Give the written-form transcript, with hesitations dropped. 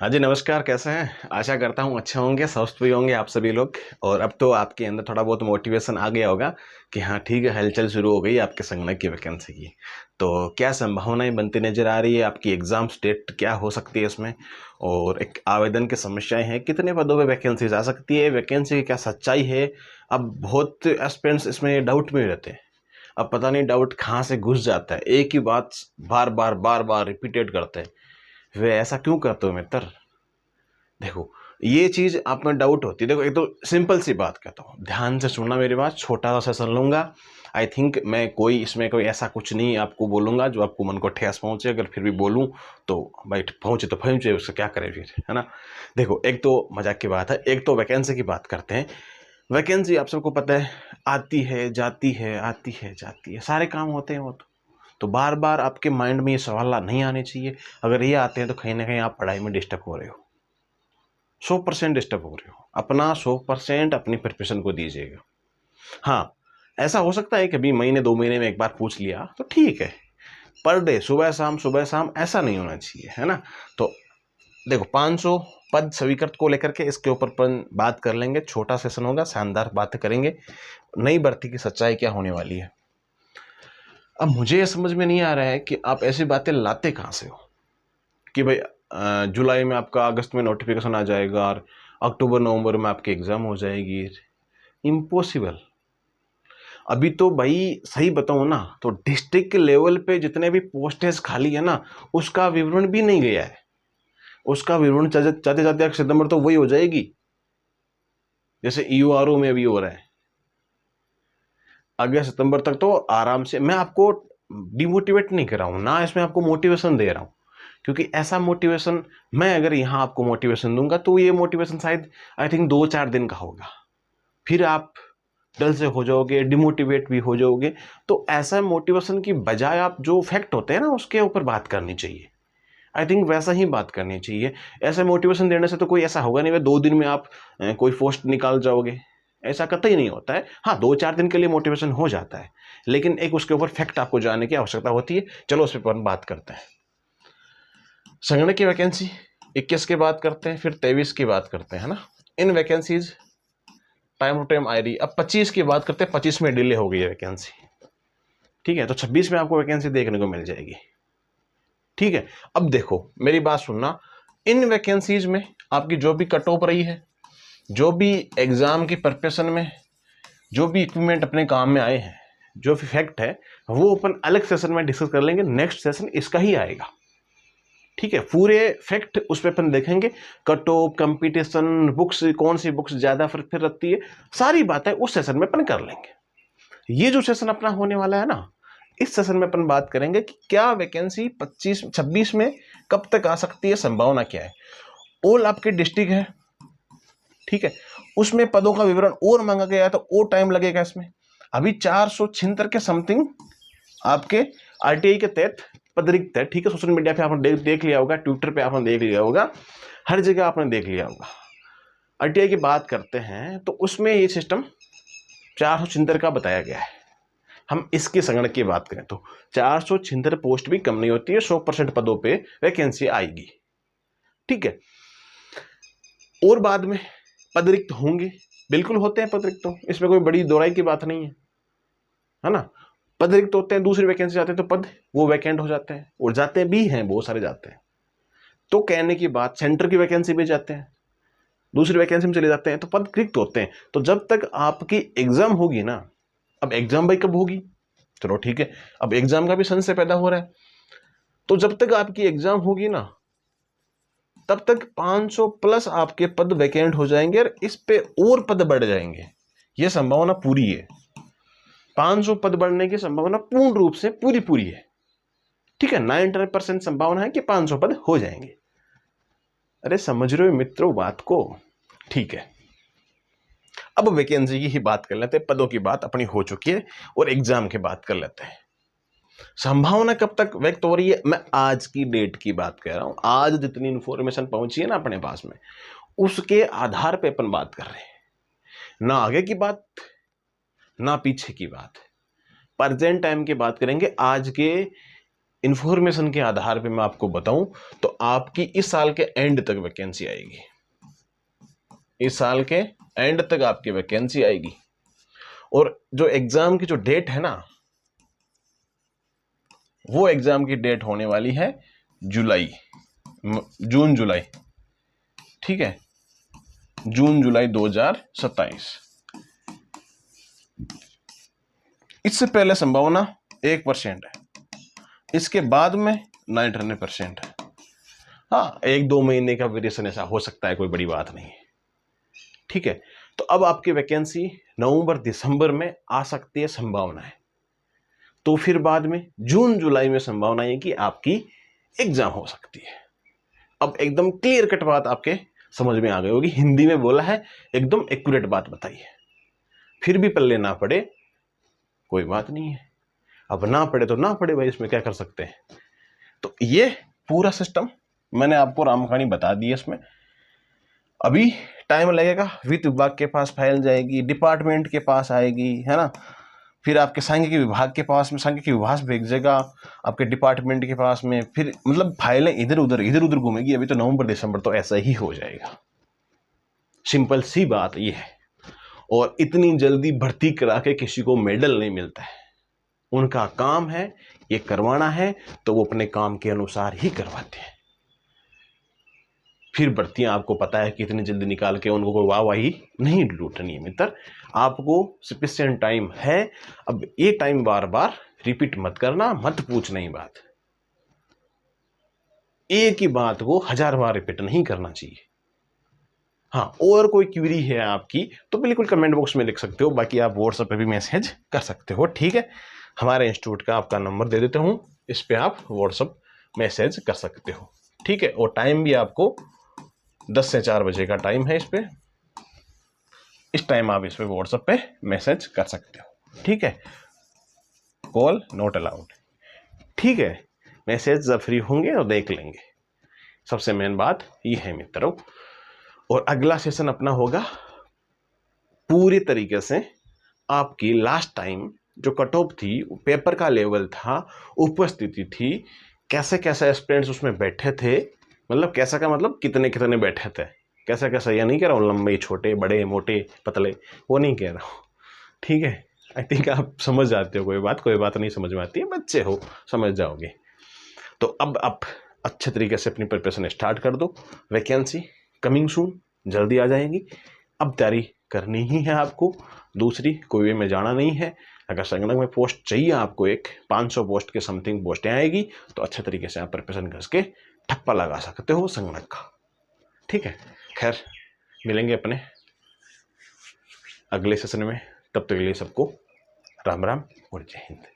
हाँ जी, नमस्कार। कैसे हैं? आशा करता हूँ अच्छे होंगे, स्वस्थ भी होंगे आप सभी लोग। और अब तो आपके अंदर थोड़ा बहुत मोटिवेशन आ गया होगा कि हाँ ठीक है, हलचल शुरू हो गई आपके संगणक की वैकेंसी की। तो क्या संभावनाएं बनती नजर आ रही है? आपकी एग्जाम डेट क्या हो सकती है इसमें? और एक आवेदन की समस्याएं हैं, कितने पदों पे वैकेंसीज आ सकती है, वैकेंसी की क्या सच्चाई है? अब बहुत एस्पिरेंट्स इसमें डाउट में रहते हैं। अब पता नहीं डाउट कहाँ से घुस जाता है, एक ही बात बार बार रिपीटेड करते हैं। वे ऐसा क्यों करते हो मित्र? देखो, ये चीज आप में डाउट होती है। देखो, एक तो सिंपल सी बात कहता हूँ, ध्यान से सुनना मेरी बात। छोटा सा सेशन लूंगा। आई थिंक मैं कोई इसमें कोई ऐसा कुछ नहीं आपको बोलूंगा जो आपको मन को ठेस पहुंचे। अगर फिर भी बोलूं तो भाई पहुंचे तो पहुंचे, उससे क्या करें फिर, है ना। देखो, एक तो मजाक की बात है, एक तो वैकेंसी की बात करते हैं। वैकेंसी आप सबको पता है, आती है जाती है, आती है जाती है, सारे काम होते हैं वो तो बार बार आपके माइंड में ये सवाल नहीं आने चाहिए। अगर ये आते हैं तो कहीं ना कहीं आप पढ़ाई में डिस्टर्ब हो रहे हो, 100% डिस्टर्ब हो रहे हो। अपना 100% अपनी प्रिपरेशन को दीजिएगा। हाँ, ऐसा हो सकता है कभी महीने 2 महीने में एक बार पूछ लिया तो ठीक है। पर डे सुबह शाम ऐसा नहीं होना चाहिए, है ना। तो देखो, 500 पद स्वीकृत को लेकर के इसके ऊपर अपन बात कर लेंगे। छोटा सेशन होगा, शानदार बातें करेंगे। नई भर्ती की सच्चाई क्या होने वाली है। अब मुझे ये समझ में नहीं आ रहा है कि आप ऐसी बातें लाते कहाँ से हो कि भाई जुलाई में आपका, अगस्त में नोटिफिकेशन आ जाएगा और अक्टूबर नवंबर में आपकी एग्जाम हो जाएगी। इम्पॉसिबल। अभी तो भाई सही बताऊं ना, तो डिस्ट्रिक्ट लेवल पे जितने भी पोस्टेज खाली है ना, उसका विवरण भी नहीं गया है। उसका विवरण जाते जाते सितंबर तो वही हो जाएगी जैसे ईयूआरओ में भी हो रहा है। अगस्त सितंबर तक तो आराम से। मैं आपको डिमोटिवेट नहीं कर रहा हूं ना, इसमें आपको मोटिवेशन दे रहा हूं। क्योंकि ऐसा मोटिवेशन, मैं अगर यहां आपको मोटिवेशन दूंगा तो ये मोटिवेशन शायद आई थिंक 2-4 दिन का होगा। फिर आप डल से हो जाओगे, डिमोटिवेट भी हो जाओगे। तो ऐसा मोटिवेशन की बजाय आप जो फैक्ट होते हैं ना उसके ऊपर बात करनी चाहिए। आई थिंक वैसा ही बात करनी चाहिए। ऐसा मोटिवेशन देने से तो कोई ऐसा होगा नहीं, 2 दिन में आप कोई पोस्ट निकाल जाओगे। ऐसा कतई नहीं होता है। हाँ, 2-4 दिन के लिए मोटिवेशन हो जाता है, लेकिन एक उसके ऊपर फैक्ट आपको जानने की आवश्यकता होती है। चलो उस पर बात करते हैं। संगणक की वैकेंसी 21 की बात करते हैं, फिर 23 की बात करते हैं, है ना। इन वैकेंसीज टाइम टू टाइम आ रही। अब 25 की बात करते हैं। 25 में डिले हो गई है वैकेंसी, ठीक है। तो 26 में आपको वैकेंसी देखने को मिल जाएगी, ठीक है। अब देखो, मेरी बात सुनना। इन वैकेंसीज में आपकी जो भी कट ऑफ रही है, जो भी एग्जाम की प्रिपरेशन में जो भी इक्विपमेंट अपने काम में आए हैं, जो भी फैक्ट है, वो अपन अलग सेशन में डिस्कस कर लेंगे। नेक्स्ट सेशन इसका ही आएगा, ठीक है। पूरे फैक्ट उस पर अपन देखेंगे। कट ऑफ, कंपटीशन, बुक्स, कौन सी बुक्स ज्यादा फिर रखती है, सारी बातें उस सेशन में अपन कर लेंगे। ये जो सेशन अपना होने वाला है ना, इस सेशन में अपन बात करेंगे कि क्या वैकेंसी 26 में कब तक आ सकती है, संभावना क्या है। ऑल आपके डिस्ट्रिक्ट है, ठीक है। उसमें पदों का विवरण और मांगा गया है तो और टाइम लगेगा इसमें। अभी 476 के समथिंग आपके आरटीआई के तहत पद रिक्त है, ठीक है। सोशल मीडिया पे आपने देख लिया होगा, ट्विटर पे आपने देख लिया होगा, हर जगह आपने देख लिया होगा। आरटीआई की बात करते हैं तो उसमें ये सिस्टम 476 का बताया गया है। हम इसके संगणक की बात करें तो 476 पोस्ट भी कम नहीं होती है। 100% पदों पे वैकेंसी आएगी, ठीक है। और बाद में पद रिक्त होंगे, बिल्कुल होते हैं पद रिक्त, तो इसमें कोई बड़ी दोहराई की बात नहीं है ना। पद रिक्त होते हैं, दूसरी वैकेंसी आते हैं तो पद वो वैकेंट हो जाते हैं, और जाते भी हैं, बहुत सारे जाते हैं। तो कहने की बात, सेंटर की वैकेंसी भी जाते हैं, दूसरी वैकेंसी में चले जाते हैं, तो पद रिक्त होते हैं। तो जब तक आपकी एग्जाम होगी ना, अब एग्जाम भाई कब होगी, चलो ठीक है, अब एग्जाम का भी संशय पैदा हो रहा है। तो जब तक आपकी एग्जाम होगी ना, तब तक 500 प्लस आपके पद वैकेंट हो जाएंगे और इस पे और पद बढ़ जाएंगे। यह संभावना पूरी है। 500 पद बढ़ने की संभावना पूर्ण रूप से पूरी है, ठीक है। 99% संभावना है कि 500 पद हो जाएंगे। अरे समझ रहे हो मित्रों बात को, ठीक है। अब वैकेंसी की ही बात कर लेते हैं, पदों की बात अपनी हो चुकी है, और एग्जाम की बात कर लेते हैं। संभावना कब तक व्यक्त हो रही है, मैं आज की डेट की बात कर रहा हूं। आज जितनी इंफॉर्मेशन पहुंची है ना अपने पास में, उसके आधार पे अपन बात कर रहे हैं। ना आगे की बात, ना पीछे की बात, प्रेजेंट टाइम की बात करेंगे। आज के इंफॉर्मेशन के आधार पे मैं आपको बताऊं तो आपकी इस साल के एंड तक वैकेंसी आएगी, इस साल के एंड तक आपकी वैकेंसी आएगी। और जो एग्जाम की जो डेट है ना, वो एग्जाम की डेट होने वाली है जून जुलाई, ठीक है, जून जुलाई 2027। इससे पहले संभावना 1% है, इसके बाद में 99% है। हाँ, 1-2 महीने का वेरिएशन ऐसा हो सकता है, कोई बड़ी बात नहीं है, ठीक है। तो अब आपकी वैकेंसी नवंबर दिसंबर में आ सकती है, संभावना है। तो फिर बाद में जून जुलाई में संभावना है कि आपकी एग्जाम हो सकती है। अब एकदम क्लियर कट बात आपके समझ में आ गई होगी, हिंदी में बोला है, एकदम एक्यूरेट बात बताई है। फिर भी पल्ले ना पड़े कोई बात नहीं है, अब ना पड़े तो ना पड़े भाई, इसमें क्या कर सकते हैं। तो ये पूरा सिस्टम मैंने आपको रामकहानी बता दी है। इसमें अभी टाइम लगेगा, वित्त विभाग के पास फाइल जाएगी, डिपार्टमेंट के पास आएगी, है ना, फिर आपके सांख्यिकी विभाग के पास में, सांख्यिकी विभाग भेजेगा आपके डिपार्टमेंट के पास में, फिर मतलब फाइलें इधर उधर घूमेगी। अभी तो नवंबर दिसंबर तो ऐसा ही हो जाएगा, सिंपल सी बात ये है। और इतनी जल्दी भर्ती करा के किसी को मेडल नहीं मिलता है, उनका काम है ये करवाना है, तो वो अपने काम के अनुसार ही करवाते हैं। फिर भर्तियां आपको पता है कि इतनी जल्दी निकाल के उनको कोई वाहवाही नहीं लूटनी है मित्र, आपको सफिशिएंट टाइम है। अब ये टाइम बार बार रिपीट मत करना, मत पूछना ही बात, एक ही बात को 1000 बार रिपीट नहीं करना चाहिए। हाँ, और कोई क्वेरी है आपकी तो बिल्कुल कमेंट बॉक्स में लिख सकते हो, बाकी आप व्हाट्सएप पे भी मैसेज कर सकते हो, ठीक है। हमारे इंस्टीट्यूट का आपका नंबर दे देते हूँ, इस पे आप व्हाट्सएप मैसेज कर सकते हो, ठीक है। और टाइम भी आपको 10 से 4 बजे का टाइम है, इस टाइम आप इस पे व्हाट्सएप पे मैसेज कर सकते हो, ठीक है। कॉल नॉट अलाउड, ठीक है। मैसेज जब फ्री होंगे तो देख लेंगे, सबसे मेन बात ये है मित्रों। और अगला सेशन अपना होगा पूरी तरीके से आपकी लास्ट टाइम जो कट ऑफ थी, पेपर का लेवल था, उपस्थिति थी, कैसे कैसे स्टूडेंट्स उसमें बैठे थे, मतलब कैसा का मतलब कितने कितने बैठे थे, कैसा कैसा, यह नहीं कह रहा हूँ लंबे छोटे बड़े मोटे पतले, वो नहीं कह रहा हूँ, ठीक है। आई थिंक आप समझ जाते हो, कोई बात नहीं समझ में आती है, बच्चे हो समझ जाओगे। तो अब आप अच्छे तरीके से अपनी प्रिपरेशन स्टार्ट कर दो, वैकेंसी कमिंग सून, जल्दी आ जाएगी। अब तैयारी करनी ही है आपको, दूसरी कोई वे में जाना नहीं है। अगर संगणक में पोस्ट चाहिए आपको, एक 500 पोस्ट के समथिंग पोस्टें आएगी, तो अच्छे तरीके से आप प्रिपरेशन घस के ठप्पा लगा सकते हो संगणक का, ठीक है। खैर, मिलेंगे अपने अगले सेशन में, तब तक के लिए सबको राम राम और जय हिंद।